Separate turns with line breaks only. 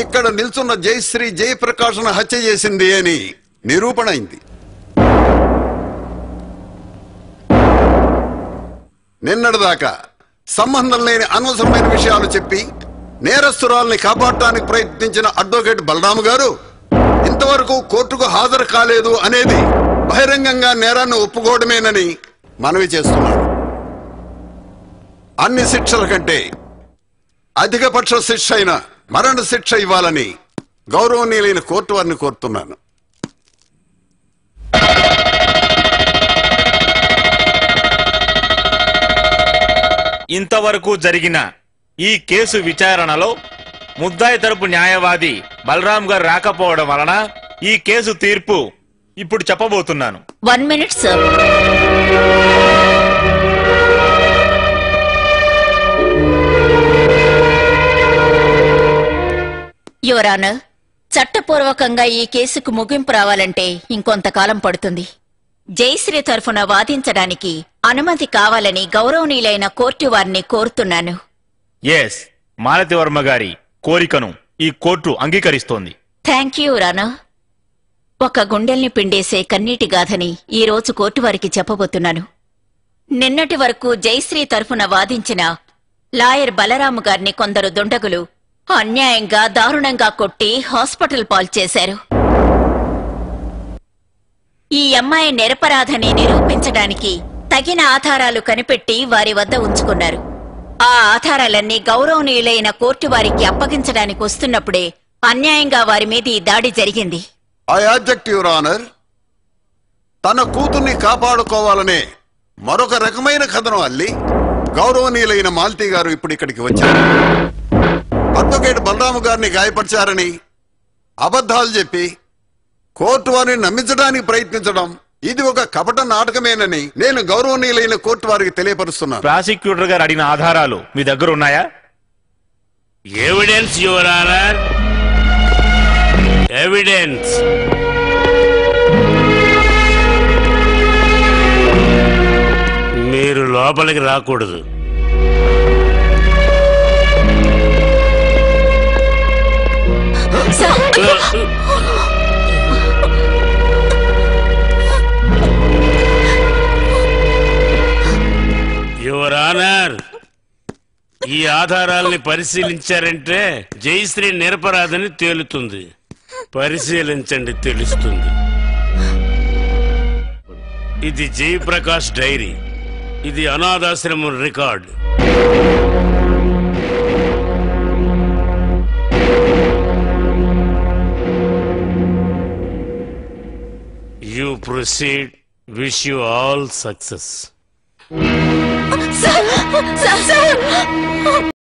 ఇక్కడ నిల్చున్న జయశ్రీ జయప్రకాష్ను హత్య చేసింది అని నిరూపణ అయింది. నిన్నటిదాకా సంబంధం లేని అనవసరమైన విషయాలు చెప్పి నేరస్తురాల్ని కాపాడటానికి ప్రయత్నించిన అడ్వకేట్ బలరాము గారు ఇంతవరకు కోర్టుకు హాజరు కాలేదు అనేది బహిరంగంగా నేరాన్ని ఒప్పుకోవడమేనని మనవి చేస్తున్నారు. అన్ని శిక్షల కంటే అధిక పక్ష శిక్ష అయిన మరణ శిక్ష ఇవ్వాలని గౌరవనీయులైన కోర్టు వారిని కోరుతున్నాను.
ఇంతవరకు జరిగిన ఈ కేసు విచారణలో ముద్దాయి తరపు న్యాయవాది బలరాం గారు రాకపోవడం వలన ఈ కేసు తీర్పు ఇప్పుడు చెప్పబోతున్నాను.
1 minute, sir. యువర్ ఆనర్, చట్టపూర్వకంగా ఈ కేసుకు ముగింపు రావాలంటే ఇంకొంతకాలం పడుతుంది. జయశ్రీ తరఫున వాదించడానికి అనుమతి కావాలని గౌరవనీయులైన కోర్టు వారిని కోరుతున్నాను.
ఎస్, మాలతి వర్మ గారి కోరికను ఈ కోర్టు అంగీకరిస్తోంది.
Thank you Rana. ఒక గుండెల్ని పిండేసే కన్నీటి గాథని ఈ రోజు కోర్టు వారికి చెప్పబోతున్నాను. నిన్నటి వరకు జయశ్రీ తరఫున వాదించిన లాయర్ బలరాము గారిని కొందరు దుండగులు అన్యాయంగా దారుణంగా కొట్టి హాస్పిటల్ పాలు చేశారు. ఈ అమ్మాయి నిరపరాధని నిరూపించడానికి తగిన ఆధారాలు కనిపెట్టి వారి వద్ద ఉంచుకున్నారు. ఆ ఆధారాలన్నీ గౌరవనీయులైన కోర్టు వారికి అప్పగించడానికి వస్తున్నప్పుడే అన్యాయంగా వారి మీద ఈ దాడి జరిగింది.
I object your honour. తన కూతుర్ని కాపాడుకోవాలనే మరొక రకమైన కథను అల్లి గౌరవనీయులైన మాల్తీ గారు ఇప్పుడు ఇక్కడికి వచ్చారు. అడ్వకేట్ బలరాము గారిని గాయపరిచారని అబద్ధాలు చెప్పి కోర్టు వారిని నమ్మించడానికి ప్రయత్నించడం ఇది ఒక కపట నాటకమేనని నేను గౌరవనీయులైన కోర్టు వారికి తెలియపరుస్తున్నాను.
ప్రాసిక్యూటర్ గారు అడిగిన ఆధారాలు మీ దగ్గర ఉన్నాయా?
Evidence your honour, evidence. మీరు లోపలికి రాకూడదు. యువర్ ఆనర్, ఈ ఆధారాల్ని పరిశీలించారంటే జయశ్రీ నిరపరాధని తేలుతుంది. పరిశీలించండి, తెలుస్తుంది. ఇది జయప్రకాష్ డైరీ. ఇది అనాథాశ్రమం record. You proceed. Wish you all success.
Sir!